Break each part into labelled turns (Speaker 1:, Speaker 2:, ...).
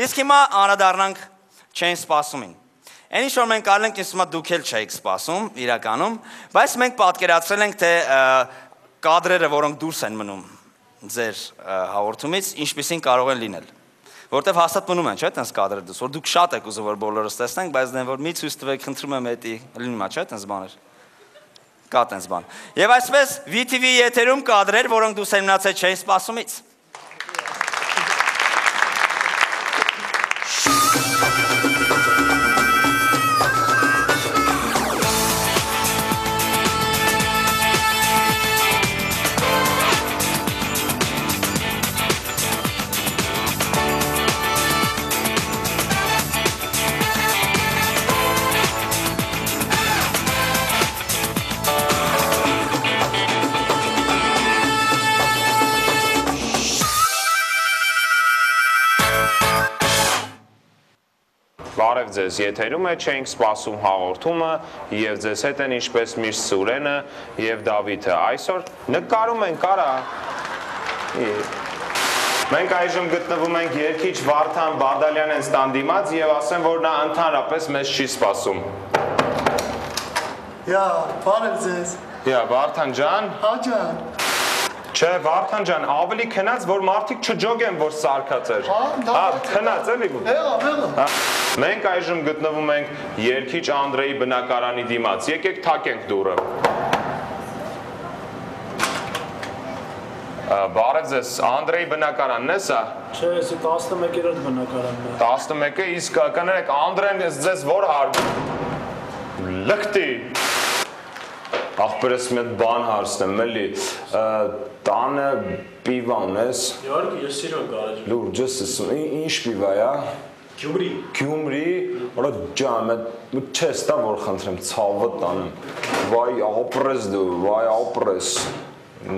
Speaker 1: Իսկ հիմա անդրադառնանք չեն սպասումին։ Այն ինչ որ մենք արել ենք, ինձ թվում է դուք էլ չէիք սպասում իրականում, բայց մենք պատկերացրել ենք, թե կադրերը, որոնք դուրս են մնում ձեր հաղորդումից, ինչպիսին կարող են լինել։ Որտեվ հաստատ մնում են, չէ՞, տենց կադրեր դուրս, որ դուք շատ եք ուզում որ բոլորս տեսնենք, բայց դեն որ մի ցույց տվեք, խնդրում եմ էտի, լինում է, չէ՞, տենց բաներ։ Կա տենց բան։ Եվ այսպես VTV եթերում կադրեր, որոնք դուրս են մնացել չեն սպասումից։
Speaker 2: Բարև ձեզ, եթերում է չենք սպասում հաղորդումը և ձեզ հետ են ինչպես միշտ Սուրենը և Դավիթը։ Այսօր նկարում ենք արա։ Մենք այժմ գտնվում ենք երգիչ Վարդան Բադալյանեն ստանդիմաց և ասեմ, որ նա ընդհանրապես մեզ չի սպասում։
Speaker 3: Բարև ձեզ։
Speaker 2: Վարդան ջան։
Speaker 3: Հա ջան։
Speaker 2: Չէ, Վարդան ջան, ավելի քնած, որ մարդիկ չջոգեն, որ սարկած էր։ Քնած էլի։ Մենք այժմ գտնվում ենք երգիչ Անդրեի բնակարանի դիմաց, եկեք թակենք դուռը։ Բարև ձեզ, Անդրեի բնակարանն է սա։
Speaker 3: Չէ, սա 11-րդ բնակարանն է։
Speaker 2: 11-ը, իսկ կներեք, Անդրեն ձեզ որ լկտի։ Աղբերս մի բան հարցնեմ, էլի, տանը պիվա ունես։
Speaker 3: Իհարկե, ես սիրում գարեջը։
Speaker 2: Լուրջ ես ասում, ինչ պիվա է։
Speaker 3: Գյումրի։
Speaker 2: Գյումրի, որա ջան, չես տա որ խնդրեմ ցավը տանեմ։ Վայ ապրես դու, վայ ապրես։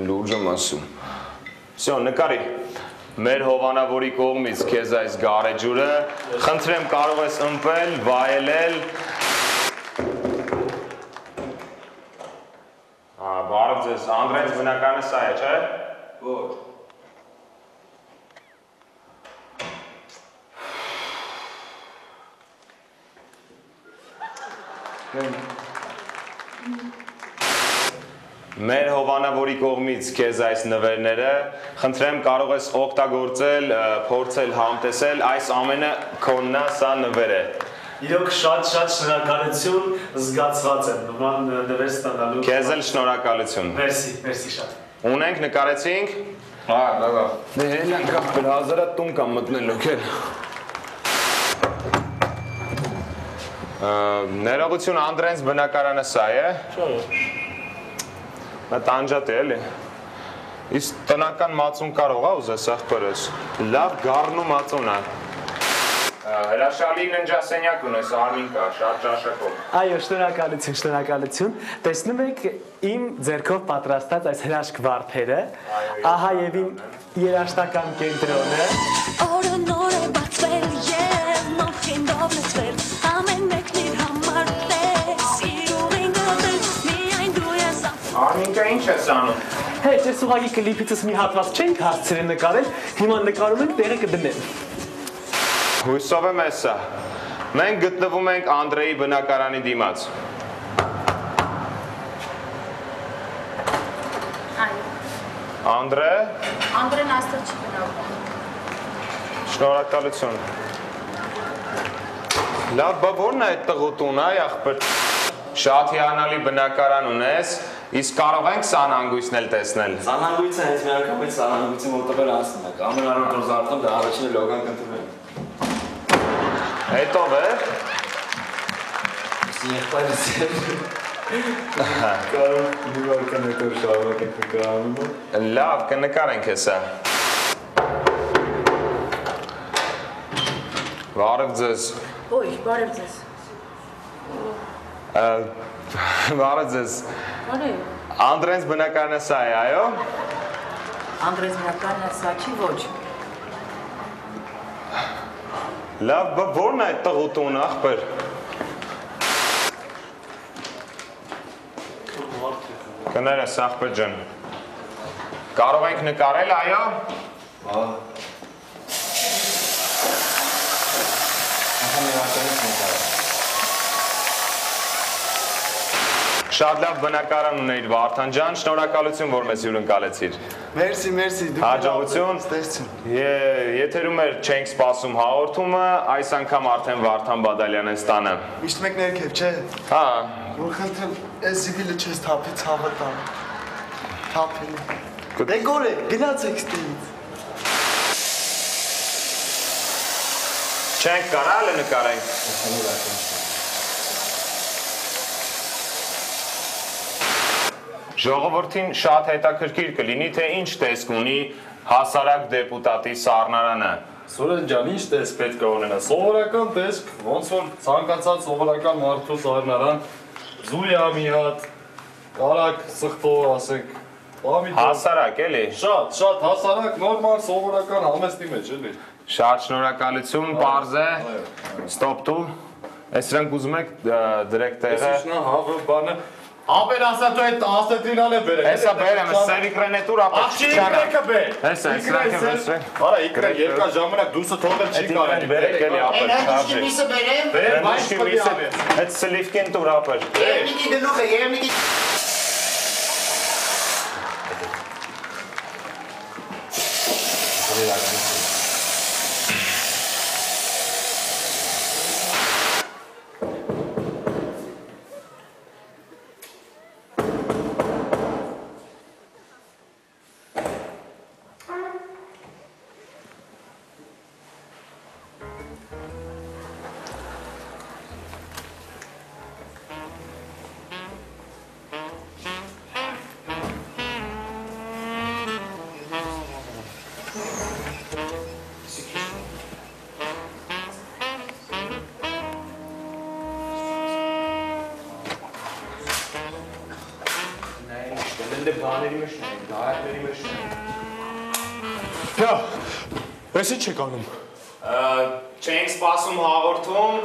Speaker 2: Լուրջ եմ ասում։ Всё, նկարի։ Մեր հովանավորի կողմից քեզ այս գարեջուրը, խնդրեմ կարող ես ըմպել, վայելել։ Բարև ձեզ, Անդրեյց բնականը սա է, չէ՞։ Ոչ։ Մեր հովանավորի կողմից քեզ այս նվերները, խնդրեմ կարող ես օգտագործել, փորձել համտեսել, այս ամենը քոննա սա նվեր է։
Speaker 3: Իրոք շատ շնորհակալություն, զգացված եմ նման նվեր ստանալու։
Speaker 2: Քեզ էլ շնորհակալություն։
Speaker 3: Մերսի շատ։
Speaker 2: Ունենք, նկարեցինք։ Հա, լավ։ Դե հենանք ապել հազարատ տուն կամ մտնելու քել։ Ներողություն Անդրեյց բնակարանը սա է։
Speaker 3: Չէ։
Speaker 2: Նա տանջատ է էլի։ Իսկ տնական մածուն կարող է ուզես ախպերս։ Լավ գառնու մածուն է։ Հրաշալի ննջասենյակ ունես, Արմին կա, շատ ճաշակով։
Speaker 3: Այո, շնորհակալություն։ Տեսնում եք իմ ձեռքով պատրաստած այս հրաշք վարդերը, ահա եւ իմ երաժշտական կենտրոնը։
Speaker 4: Օրը նոր է բացվել եւ մոխինդով լցվել, ամեն մեկն իր համար է, սիրում ենք դες, միայն դու ես ասում։
Speaker 2: Արմինկա ինչ ես անում։
Speaker 3: Հեչ, ես ուղղակի կլիպիցս մի հատված չենք հասցրել նկարել, հիմա նկարում ենք տեղը կդնեմ։
Speaker 2: Հույսով եմ էսա։ Մենք գտնվում ենք Անդրեի բնակարանի դիմաց։ Անդրե։
Speaker 4: Անդրեն աստղ չի բնակվում։
Speaker 2: Շնորհակալություն։ Լավ, բա ո՞րն է այդ տղուտուն, այ ախպեր։ Շատ հիանալի բնակարան ունես, իսկ կարող ենք սանհանգույցն էլ տեսնել։
Speaker 1: Սանհանգույցը հենց միանգամից սանհանգույցի մոտով ասում եք, ամեն առօր զարթում դա առաջինը լոգան կընտրում եմ։
Speaker 2: Հետո է։
Speaker 1: Եղբայրս եմ։ Կարող դուր կնեկոր շարունակենք նկարանում։
Speaker 2: Լավ, կնկարենք հեսա։ Բարև ձեզ։
Speaker 4: Ոյ, բարև ձեզ։
Speaker 2: Բարև ձեզ։
Speaker 4: Բարև։
Speaker 2: Անդրեյց բնակարանը սա է, այո։
Speaker 4: Անդրեյց բնակարանը սա չի, ոչ։
Speaker 2: Լավ, բա ո՞րն է այդ տղուտուն, ախպեր։ Կներես, ախպեր ջան։ Կարող ենք նկարել, այո։ Շատ լավ բնակարան ունեիր Վարդան ջան, շնորհակալություն, որ մեզ հյուրընկալեցիր։
Speaker 5: Մերսի,
Speaker 2: Հաջողություն։ Եթերում էր չենք սպասում հաղորդումը, այս անգամ արդեն Վարդան Բադալյանն է ստանը։
Speaker 5: Միշտ մեկ ներքև, չէ։
Speaker 2: Հա։
Speaker 5: Որ խնդրեմ, այս զիվիլը չես թափի ցավը տան։ Թափի։ Դե գորե, գնացեք ստից։
Speaker 2: Չենք կարալ նկարենք։ Ժողովրդին շատ հետաքրքիր կլինի, թե ինչ տեսք ունի հասարակ դեպուտատի սառնարանը։
Speaker 6: Սուրեն ջան, ինչ տեսք պետք է ունենա։ Սովորական տեսք, ոնց որ ցանկացած սովորական մարդու սառնարան, զուրյա մի հատ, կարակ սխտոր, ասենք,
Speaker 2: հասարակ էլի։
Speaker 6: Շատ հասարակ, նորմալ, սովորական համեստի մեջ էլի։
Speaker 2: Շատ շնորհակալություն, պարզ է։ Ստոպ դու։ Այս դրանք ուզում եք դրեք տեղը։
Speaker 6: Էսիշնա հավը բանը։ Ապեր ասա դու այդ ասետրինան է բերել։
Speaker 2: Հեսա բերեմ, սերիկրենետուր ապա չիչանա։
Speaker 6: Աղջիկը բեր։
Speaker 2: Հեսա, սրանք եմ վերցրել։
Speaker 6: Արա իքրը երկար ժամանակ դուրսը թողել չի կարելի։
Speaker 2: Բերեք էլի ապեր, չարժի։
Speaker 7: Միսը բերեմ։
Speaker 6: Բեր, բայց
Speaker 2: Միսը, այդ սլիվկին տուր ապեր։
Speaker 7: Երևնիկի գլուխը, երևնիկի։
Speaker 5: Էսի չեք անում։
Speaker 2: Չենք սպասում հաղորդում,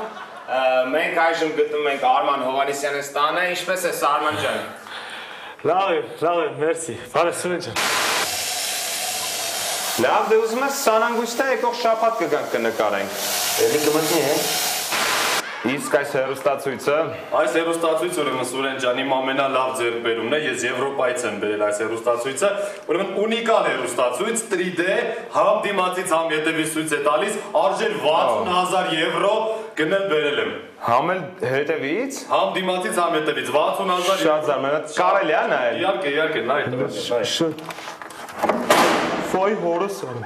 Speaker 2: մենք այժմ գտնում ենք Արման Հովանեսյանի ստանը, ինչպես է Արման ջան։
Speaker 3: Լավ է, մերսի։ Բարև Սուրեն ջան։
Speaker 2: Լավ, դե ուզում ես սանանգույցը եկող շաբաթ կգանք կնկարենք։
Speaker 7: Էլի կմտնի է։
Speaker 2: Իսկ այս հեռուստացույցը։
Speaker 6: Այս հեռուստացույցը ուրեմն Սուրեն ջան իմ ամենալավ ձեռքբերումն է, ես Եվրոպայից եմ բերել այս հեռուստացույցը, ուրեմն ունիկալ հեռուստացույց 3D, համ դիմացից համ ետևից ցույց է տալիս, արժեր 60,000 եվրո, գնել բերել եմ։
Speaker 2: Համ էլ հետևից։
Speaker 6: Համ դիմացից համ ետևից 60,000
Speaker 2: Շատ զարմանալի, կարելի է նայել։
Speaker 6: Իհարկե, նայ տվեք։
Speaker 5: Ֆոյ հորս արի։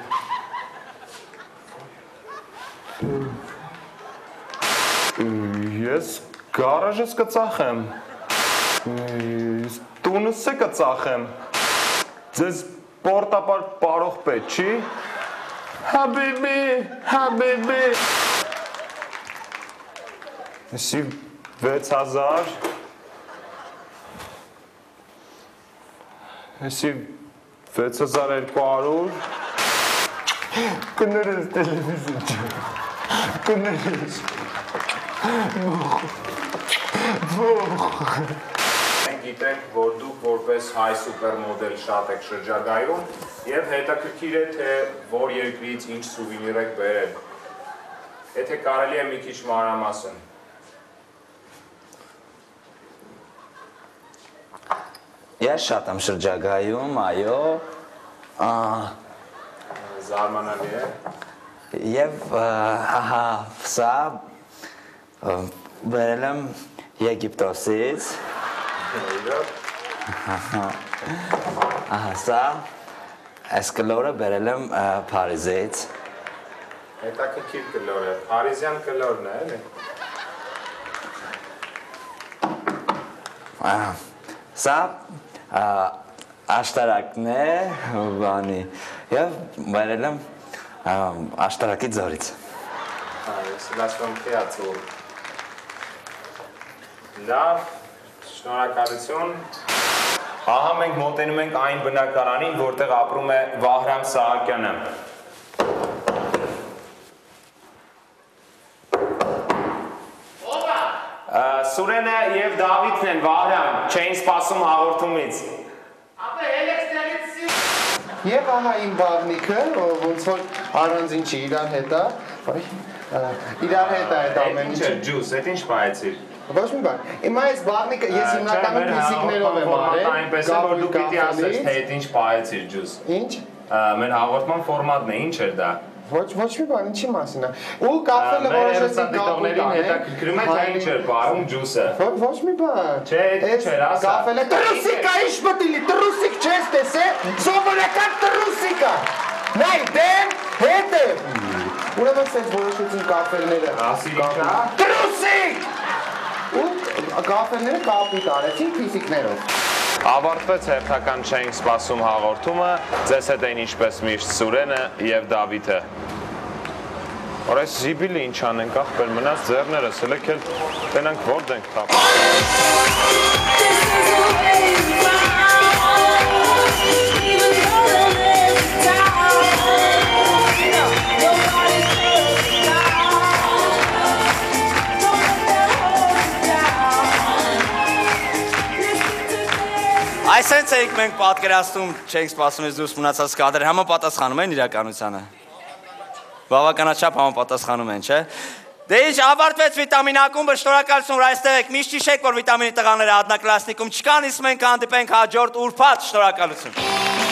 Speaker 2: Ես գարաժս կծախեմ։ Տունս է կծախեմ։ Ձեզ պորտապար պարող պետք չի։ Հաբիբի։ Եսի 6000։ Եսի 6200։ Կներես տելևիզոր։ Կներես։ Մենք գիտենք, որ դուք որպես հայ սուպերմոդել շատ եք շրջագայում և հետաքրքիր է, թե որ երկրից ինչ սուվինիր եք բերել։ Եթե կարելի է մի քիչ մանրամասն։
Speaker 1: Ես շատ եմ շրջագայում, այո։
Speaker 2: Զարմանալի է։
Speaker 1: Եվ ահա սա բերել եմ Եգիպտոսից։ Ահա սա այս կլորը բերել եմ Փարիզից։
Speaker 2: Հետաքրքիր կլոր է, Փարիզյան կլորն է, էլի։
Speaker 1: Սա աշտարակն է, բանի, և բերել եմ աշտարակի ձորից։
Speaker 2: Ես լասվում թիացուր։ Լավ, շնորհակալություն։ Ահա մենք մոտենում ենք այն բնակարանին, որտեղ ապրում է Վահրամ Սահակյանը։ Սուրենը և Դավիթն են, Վահրամ, չէին սպասում հաղորդումից։
Speaker 5: Եվ ահա իմ բաղնիքը, ոնց որ առանձին չի, իրար հետ է, իրար հետ է այդ ամեն
Speaker 2: Ինչ է ջուս, այդ ինչ պայեցիր։
Speaker 5: Ոչ մի բան։ Հիմա այս բառնիկը ես հիմնականում ֆիզիկներով եմ արել։
Speaker 2: Այնպես է որ դու պիտի ասես թե այդ ինչ պահեցիր ջուս։
Speaker 5: Ինչ։
Speaker 2: Մեր հաղորդման ֆորմատն է, ինչ էր դա։
Speaker 5: Ոչ մի բան, ինչի մասին է։ Ու կապելը որոշեցին
Speaker 2: կապելին հետաքրքրում է թե ինչ էր պահում ջուսը։
Speaker 5: Ոչ մի բան։
Speaker 2: Չէ, այդ չէր, ասա։
Speaker 5: Կապելը տրուսիկա ինչ մտիլի, տրուսիկ չես տեսե, սովորական տրուսիկա։ Նայ, դեմ, հետև։ Ուրեմն սենց որոշեցին կապելները։
Speaker 2: Ասիր ինչա։
Speaker 5: Տրուսիկ։ Ու կապելները կապիտ արեցին ֆիզիկներով։
Speaker 2: Ավարտվեց հերթական չենք սպասում հաղորդումը, ձեզ հետ էին ինչպես միշտ Սուրենը և Դավիթը։ Որ այս զիբիլը ինչ անենք, ախպեր մնաց ձեռներս, հլեք էլ տենանք որ դենք
Speaker 1: Այսենց էինք մենք պատկերացնում, չենք սպասում ես դուրս մնացած կադրը, համապատասխանում են իրականությանը։ Բավականաչափ համապատասխանում են, չէ։ Դե ինչ, ավարտվեց վիտամին ակումբը, շնորհակալություն, որ այստեղ եք, միշտ հիշեք, որ վիտամինի տղաները հատնակլասնիկում չկան, իսկ մենք հանդիպենք հաջորդ ուրբաթ, շնորհակալություն։